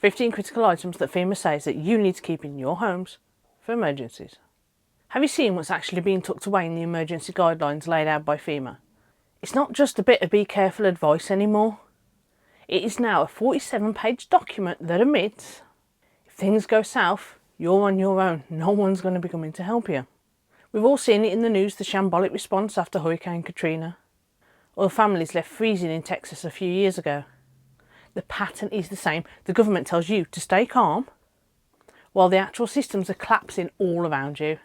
15 critical items that Fema says that you need to keep in your homes for emergencies. Have you seen what's actually being tucked away in the emergency guidelines laid out by Fema? It's not just a bit of be careful advice anymore. It is now a 47-page document that admits if things go south, you're on your own. No one's going to be coming to help you. We've all seen it in the news, the shambolic response after Hurricane Katrina, or the families left freezing in Texas a few years ago. The pattern is the same. The government tells you to stay calm, while the actual systems are collapsing all around you.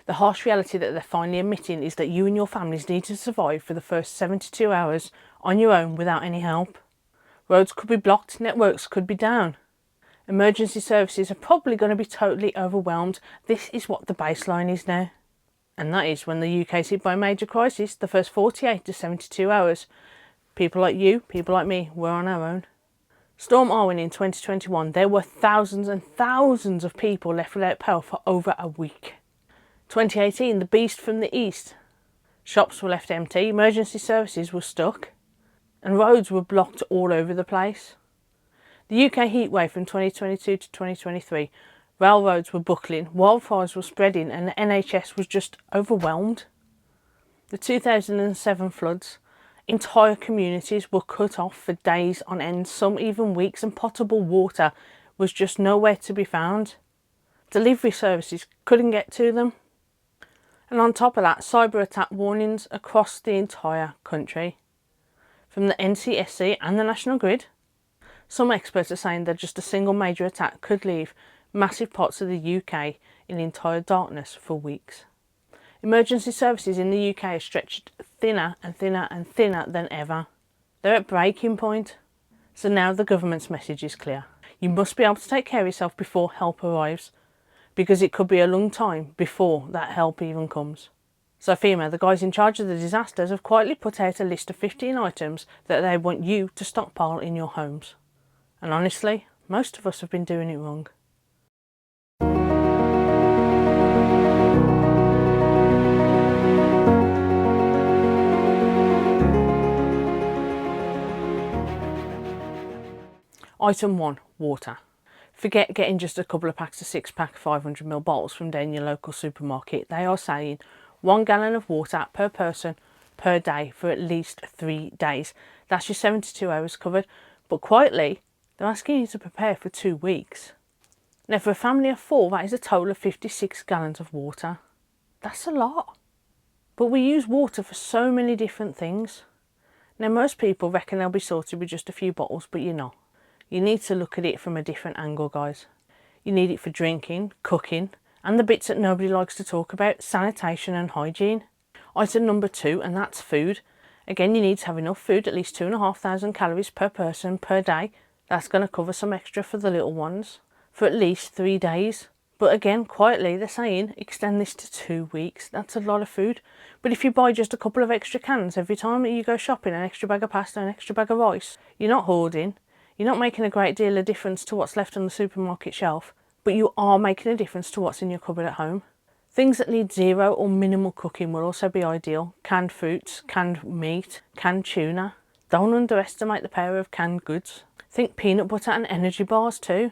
The harsh reality that they're finally admitting is that you and your families need to survive for the first 72 hours on your own without any help. Roads could be blocked, networks could be down. Emergency services are probably going to be totally overwhelmed. This is what the baseline is now. And that is when the UK is hit by a major crisis, the first 48 to 72 hours. People like you, people like me, we're on our own. Storm Arwen in 2021, there were thousands and thousands of people left without power for over a week. 2018, the beast from the east. Shops were left empty, emergency services were stuck, and roads were blocked all over the place. The UK heatwave from 2022 to 2023, railroads were buckling, wildfires were spreading, and the NHS was just overwhelmed. The 2007 floods, entire communities were cut off for days on end, some even weeks, and potable water was just nowhere to be found. Delivery services couldn't get to them. And on top of that, cyber attack warnings across the entire country, from the NCSC and the National Grid. Some experts are saying that just a single major attack could leave massive parts of the UK in entire darkness for weeks. Emergency services in the UK are stretched thinner and thinner and thinner than ever. They're at breaking point. So now the government's message is clear. You must be able to take care of yourself before help arrives, because it could be a long time before that help even comes. So Fema, the guys in charge of the disasters, have quietly put out a list of 15 items that they want you to stockpile in your homes. And honestly, most of us have been doing it wrong. Item 1. Water. Forget getting just a couple of packs of 6-pack 500ml bottles from down your local supermarket. They are saying 1 gallon of water per person per day for at least 3 days. That's your 72 hours covered, but quietly they're asking you to prepare for 2 weeks. Now for a family of 4, that is a total of 56 gallons of water. That's a lot. But we use water for so many different things. Now most people reckon they'll be sorted with just a few bottles, but you're not. You need to look at it from a different angle, guys. You need it for drinking, cooking, and the bits that nobody likes to talk about, sanitation and hygiene. Item number 2, and that's food. Again, you need to have enough food, at least 2,500 calories per person per day. That's going to cover some extra for the little ones for at least 3 days. But again, quietly, they're saying extend this to 2 weeks. That's a lot of food. But if you buy just a couple of extra cans every time that you go shopping, an extra bag of pasta, an extra bag of rice, you're not hoarding. You're not making a great deal of difference to what's left on the supermarket shelf, but you are making a difference to what's in your cupboard at home. Things that need 0 or minimal cooking will also be ideal. Canned fruits, canned meat, canned tuna. Don't underestimate the power of canned goods. Think peanut butter and energy bars too.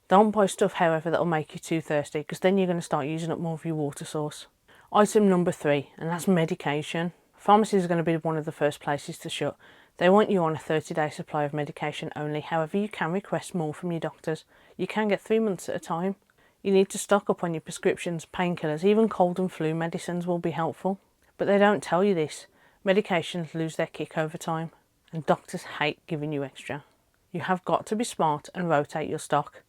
Don't buy stuff, however, that will make you too thirsty, because then you're going to start using up more of your water source. Item number 3, and that's medication. Pharmacies are going to be one of the first places to shut. They want you on a 30-day supply of medication only. However, you can request more from your doctors. You can get 3 months at a time. You need to stock up on your prescriptions, painkillers, even cold and flu medicines will be helpful. But they don't tell you this. Medications lose their kick over time, and doctors hate giving you extra. You have got to be smart and rotate your stock.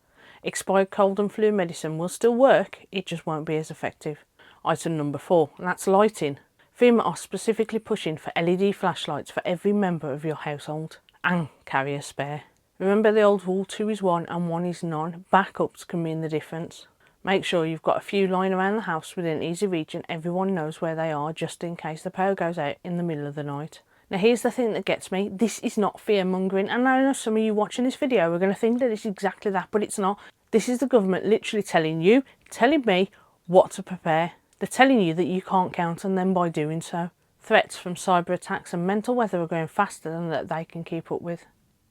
Expired cold and flu medicine will still work, it just won't be as effective. Item number 4, and that's lighting. Fema are specifically pushing for LED flashlights for every member of your household, and carry a spare. Remember the old rule, 2 is 1 and 1 is none. Backups can mean the difference. Make sure you've got a few lying around the house within easy reach and everyone knows where they are, just in case the power goes out in the middle of the night. Now here's the thing that gets me. This is not fear mongering, and I know some of you watching this video are going to think that it's exactly that, but it's not. This is the government literally telling me what to prepare. They're telling you that you can't count on them by doing so. Threats from cyber attacks and mental weather are going faster than that they can keep up with.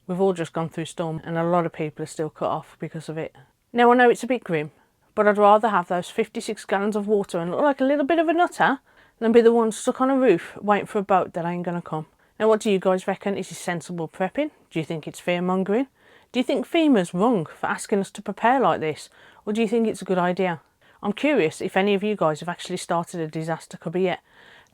We've all just gone through storm and a lot of people are still cut off because of it. Now I know it's a bit grim, but I'd rather have those 56 gallons of water and look like a little bit of a nutter than be the one stuck on a roof waiting for a boat that ain't gonna come. Now what do you guys reckon? Is this sensible prepping? Do you think it's fear mongering? Do you think Fema's wrong for asking us to prepare like this? Or do you think it's a good idea? I'm curious if any of you guys have actually started a disaster cupboard yet.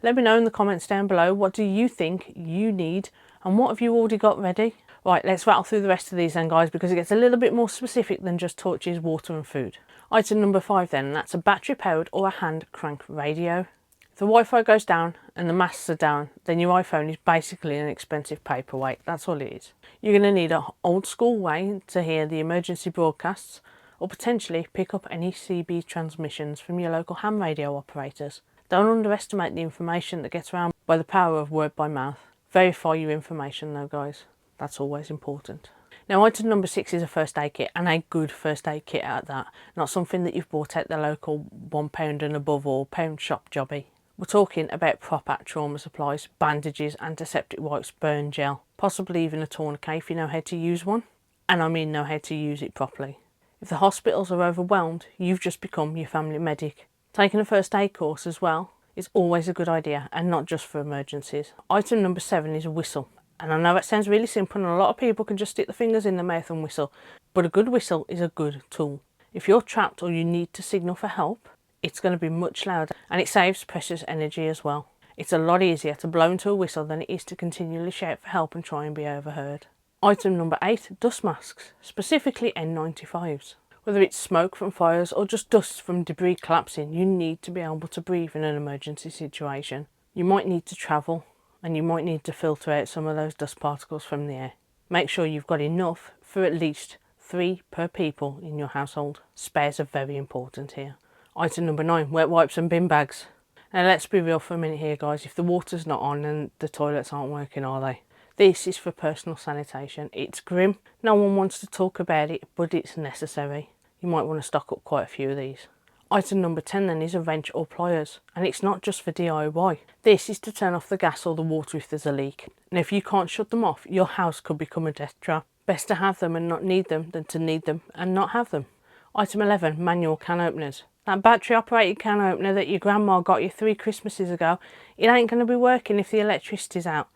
Let me know in the comments down below, what do you think you need and what have you already got ready? Right, let's rattle through the rest of these then guys, because it gets a little bit more specific than just torches, water and food. Item number 5 then, and that's a battery powered or a hand crank radio. If the Wi-Fi goes down and the masts are down, then your iPhone is basically an expensive paperweight. That's all it is. You're going to need an old school way to hear the emergency broadcasts or potentially pick up any CB transmissions from your local ham radio operators. Don't underestimate the information that gets around by the power of word by mouth. Verify your information though guys, that's always important. Now item number 6 is a first aid kit, and a good first aid kit at that. Not something that you've bought at the local £1 and above or pound shop jobby. We're talking about proper trauma supplies, bandages, antiseptic wipes, burn gel, possibly even a tourniquet if you know how to use one. And I mean know how to use it properly. If the hospitals are overwhelmed, you've just become your family medic. Taking a first aid course as well is always a good idea, and not just for emergencies. Item number 7 is a whistle. And I know it sounds really simple and a lot of people can just stick their fingers in their mouth and whistle, but a good whistle is a good tool. If you're trapped or you need to signal for help, it's going to be much louder and it saves precious energy as well. It's a lot easier to blow into a whistle than it is to continually shout for help and try and be overheard. Item number 8, dust masks, specifically N95s. Whether it's smoke from fires or just dust from debris collapsing, you need to be able to breathe in an emergency situation. You might need to travel and you might need to filter out some of those dust particles from the air. Make sure you've got enough for at least 3 per people in your household. Spares are very important here. Item number 9, wet wipes and bin bags. Now let's be real for a minute here guys, if the water's not on and the toilets aren't working, are they? This is for personal sanitation. It's grim, no one wants to talk about it, but it's necessary. You might want to stock up quite a few of these. Item number 10 then is a wrench or pliers, and it's not just for DIY. This is to turn off the gas or the water if there's a leak. And if you can't shut them off, your house could become a death trap. Best to have them and not need them than to need them and not have them. Item 11, manual can openers. That battery operated can opener that your grandma got you 3 Christmases ago, it ain't going to be working if the electricity's out.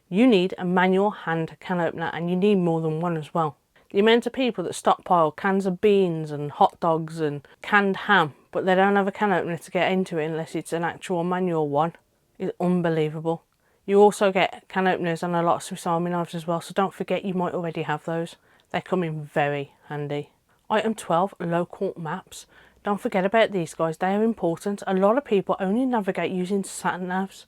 You need a manual hand can opener, and you need more than one as well. The amount of people that stockpile cans of beans and hot dogs and canned ham, but they don't have a can opener to get into it unless it's an actual manual one, is unbelievable. You also get can openers on a lot of Swiss Army knives as well, so don't forget you might already have those. They come in very handy. Item 12, local maps. Don't forget about these guys, they are important. A lot of people only navigate using sat-navs.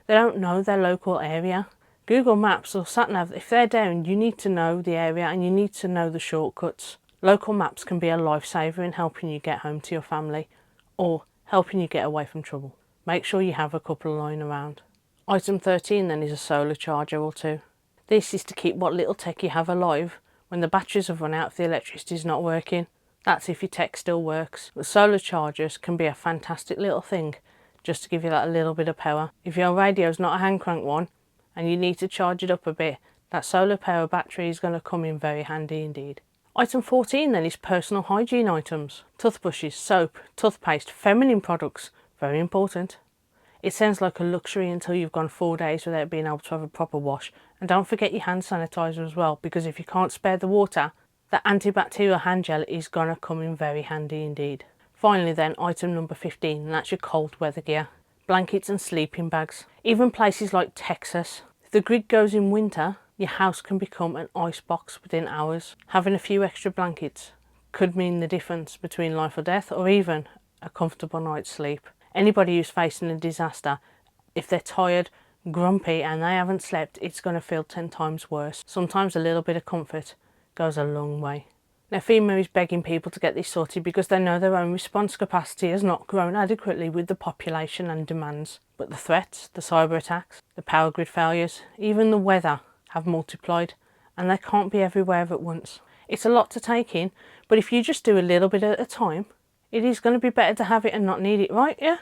They don't know their local area. Google Maps or sat-nav, if they're down, you need to know the area and you need to know the shortcuts. Local maps can be a lifesaver in helping you get home to your family or helping you get away from trouble. Make sure you have a couple lying around. Item 13 then is a solar charger or 2. This is to keep what little tech you have alive when the batteries have run out if the electricity is not working. That's if your tech still works. The solar chargers can be a fantastic little thing just to give you that little bit of power. If your radio's not a hand crank one and you need to charge it up a bit, that solar power battery is going to come in very handy indeed. Item 14 then is personal hygiene items. Toothbrushes, soap, toothpaste, feminine products, very important. It sounds like a luxury until you've gone 4 days without being able to have a proper wash. And don't forget your hand sanitizer as well, because if you can't spare the water, the antibacterial hand gel is going to come in very handy indeed. Finally then, item number 15, and that's your cold weather gear. Blankets and sleeping bags. Even places like Texas, if the grid goes in winter, your house can become an ice box within hours. Having a few extra blankets could mean the difference between life or death, or even a comfortable night's sleep. Anybody who's facing a disaster, if they're tired, grumpy and they haven't slept, it's going to feel 10 times worse. Sometimes a little bit of comfort goes a long way. Now Fema is begging people to get this sorted because they know their own response capacity has not grown adequately with the population and demands. But the threats, the cyber attacks, the power grid failures, even the weather have multiplied, and they can't be everywhere at once. It's a lot to take in, but if you just do a little bit at a time, it is going to be better to have it and not need it, right? Yeah?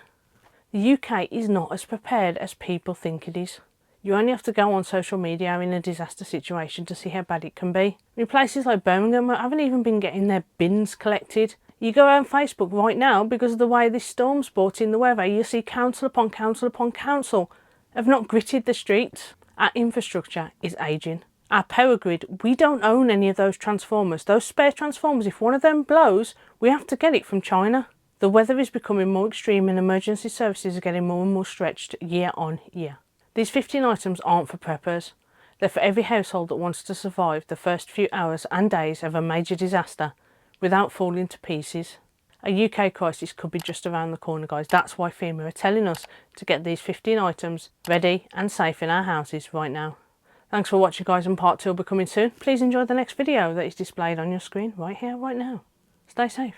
The UK is not as prepared as people think it is. You only have to go on social media in a disaster situation to see how bad it can be. I mean, places like Birmingham haven't even been getting their bins collected. You go on Facebook right now, because of the way this storm's brought in the weather, you see council upon council upon council have not gritted the streets. Our infrastructure is ageing. Our power grid, we don't own any of those transformers. Those spare transformers, if one of them blows, we have to get it from China. The weather is becoming more extreme and emergency services are getting more and more stretched year on year. These 15 items aren't for preppers. They're for every household that wants to survive the first few hours and days of a major disaster without falling to pieces. A UK crisis could be just around the corner, guys. That's why Fema are telling us to get these 15 items ready and safe in our houses right now. Thanks for watching, guys, and part 2 will be coming soon. Please enjoy the next video that is displayed on your screen right here, right now. Stay safe.